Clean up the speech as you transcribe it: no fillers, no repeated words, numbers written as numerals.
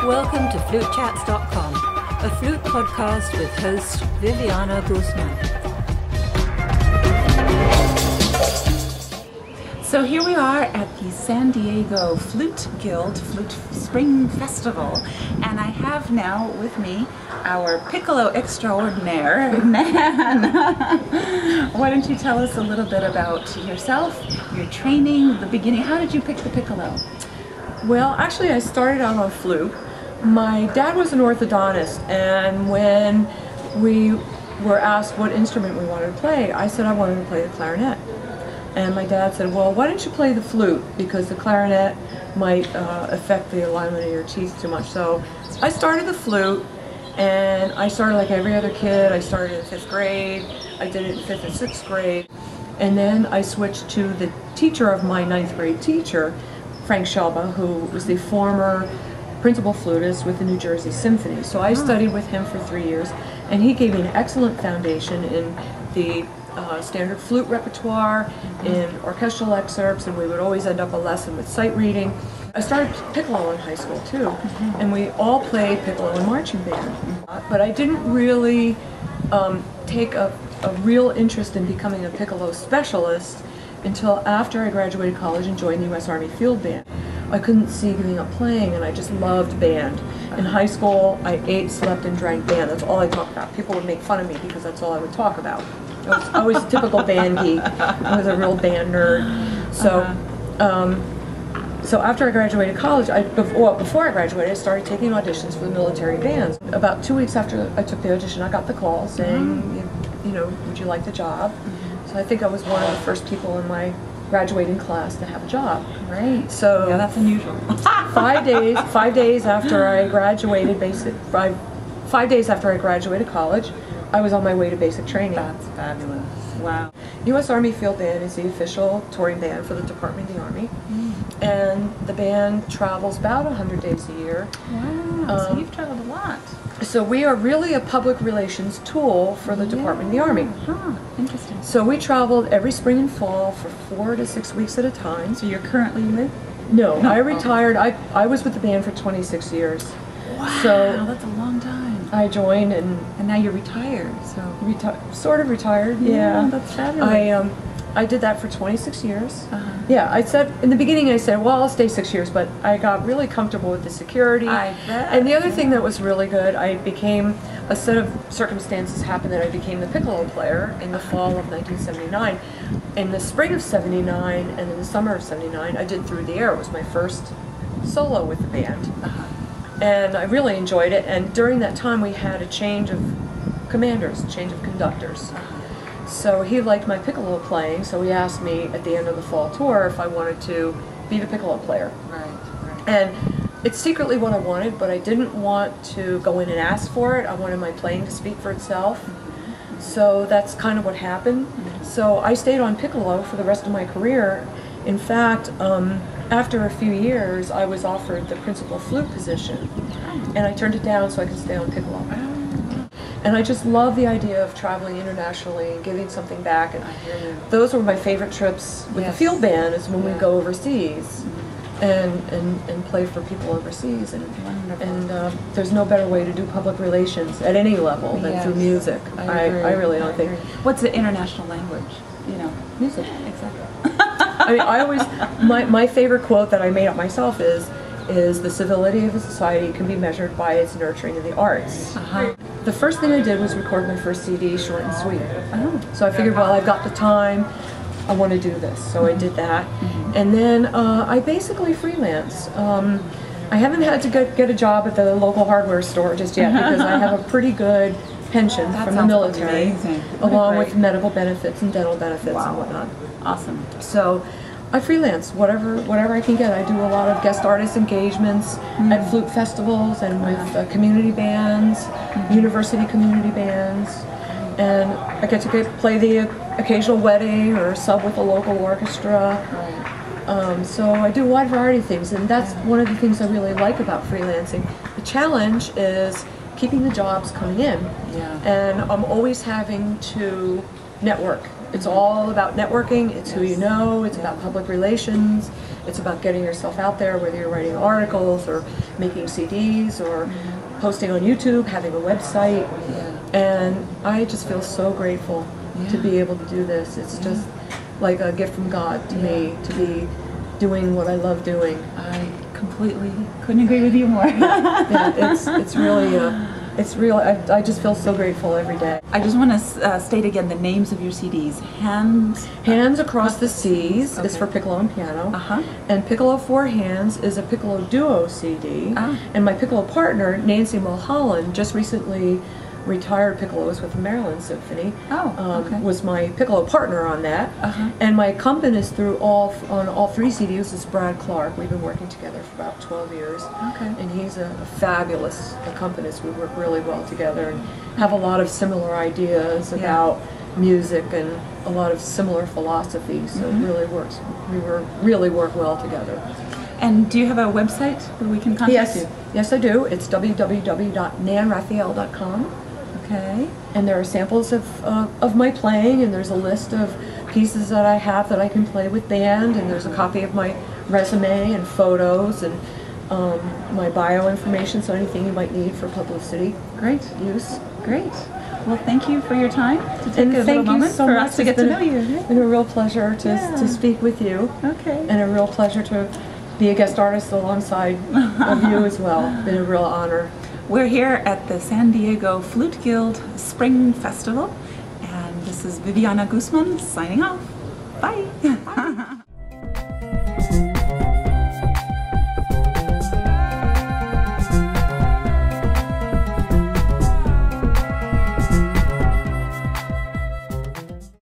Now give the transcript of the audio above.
Welcome to FluteChats.com, a flute podcast with host Viviana Guzman. So here we are at the San Diego Flute Guild Flute Spring Festival, and I have now with me our piccolo extraordinaire, Nan. Why don't you tell us a little bit about yourself, your training, the beginning? How did you pick the piccolo? Well, actually I started out on flute. My dad was an orthodontist, and when we were asked what instrument we wanted to play, I said I wanted to play the clarinet. And my dad said, well, why don't you play the flute, because the clarinet might affect the alignment of your teeth too much. So I started the flute, and I started like every other kid. I started in 5th grade. I did it in 5th and 6th grade. And then I switched to the teacher of my 9th grade teacher, Frank Shelba, who was the former principal flutist with the New Jersey Symphony. So I studied with him for 3 years, and he gave me an excellent foundation in the standard flute repertoire, in orchestral excerpts, and we would always end up a lesson with sight reading. I started piccolo in high school too, and we all played piccolo in marching band. But I didn't really take a real interest in becoming a piccolo specialist until after I graduated college and joined the U.S. Army Field Band. I couldn't see giving up playing, and I just loved band. In high school, I ate, slept, and drank band. That's all I talked about. People would make fun of me because that's all I would talk about. I was a typical band geek. I was a real band nerd. So, so after I graduated college, before I graduated, I started taking auditions for the military bands. About 2 weeks after I took the audition, I got the call saying, you know, would you like the job? So I think I was one of the first people in my graduating class to have a job. Great. So yeah, that's unusual. 5 days after I graduated, 5 days after I graduated college, I was on my way to basic training. That's fabulous. Wow. U.S. Army Field Band is the official touring band for the Department of the Army, and the band travels about 100 days a year. Wow. So you've traveled a lot. So we are really a public relations tool for the Department of the Army. Huh. Interesting. So we traveled every spring and fall for 4 to 6 weeks at a time. So you're currently with? No, I retired. I was with the band for 26 years. Wow, so that's a long time. I joined, and now you're retired. So sort of retired. Yeah, that's fabulous. I did that for 26 years. Yeah, I said in the beginning, I said, well, I'll stay 6 years, but I got really comfortable with the security. I bet. And the other thing that was really good, a set of circumstances happened that I became the piccolo player in the fall of 1979. In the spring of 79 and in the summer of 79, I did Through the Air. It was my first solo with the band. And I really enjoyed it. And during that time, we had a change of commanders, a change of conductors. So he liked my piccolo playing, so he asked me at the end of the fall tour if I wanted to be the piccolo player. Right. And it's secretly what I wanted, but I didn't want to go in and ask for it. I wanted my playing to speak for itself. So that's kind of what happened. So I stayed on piccolo for the rest of my career. In fact, after a few years, I was offered the principal flute position, and I turned it down so I could stay on piccolo. And I just love the idea of traveling internationally and giving something back. And those were my favorite trips with the field band, is when we go overseas and play for people overseas. And there's no better way to do public relations at any level than through music. I really don't think. What's the international language? You know, music. Exactly. I mean, I always, my favorite quote that I made up myself is the civility of a society can be measured by its nurturing of the arts. The first thing I did was record my first CD, Short and Sweet. So I figured, well, I've got the time, I want to do this. So I did that. And then I basically freelance. I haven't had to get a job at the local hardware store just yet, because I have a pretty good pension from the military, along with medical benefits and dental benefits and whatnot. Awesome. So I freelance whatever I can get. I do a lot of guest artist engagements at flute festivals and with community bands, university community bands, and I get to play the occasional wedding or sub with a local orchestra. So I do a wide variety of things, and that's one of the things I really like about freelancing. The challenge is keeping the jobs coming in, and I'm always having to network. It's all about networking. It's who you know. It's about public relations. It's about getting yourself out there, whether you're writing articles or making CDs or posting on YouTube, having a website. And I just feel so grateful to be able to do this. It's just like a gift from God to me to be doing what I love doing. I completely couldn't agree with you more. It's really it's real. I just feel so grateful every day. I just want to state again the names of your CDs. Hands Across the Seas is for piccolo and piano, and Piccolo for Hands is a piccolo duo CD. And my piccolo partner, Nancy Mulholland, just recently retired piccoloist with the Maryland Symphony, was my piccolo partner on that. And my accompanist on all three CDs is Brad Clark. We've been working together for about 12 years. And he's a fabulous accompanist. We work really well together and have a lot of similar ideas about music and a lot of similar philosophies. So it really works. We really work well together. And do you have a website that we can contact you? Yes, I do. It's www.nanraphael.com. And there are samples of my playing, and there's a list of pieces that I have that I can play with band, and there's a copy of my resume and photos and my bio information, so anything you might need for publicity use. Great. Well, thank you for your time to take a little moment for us to get to know you. It's been a real pleasure to speak with you. And a real pleasure to be a guest artist alongside of you as well. It's been a real honor. We're here at the San Diego Flute Guild Spring Festival, and this is Viviana Guzman signing off. Bye.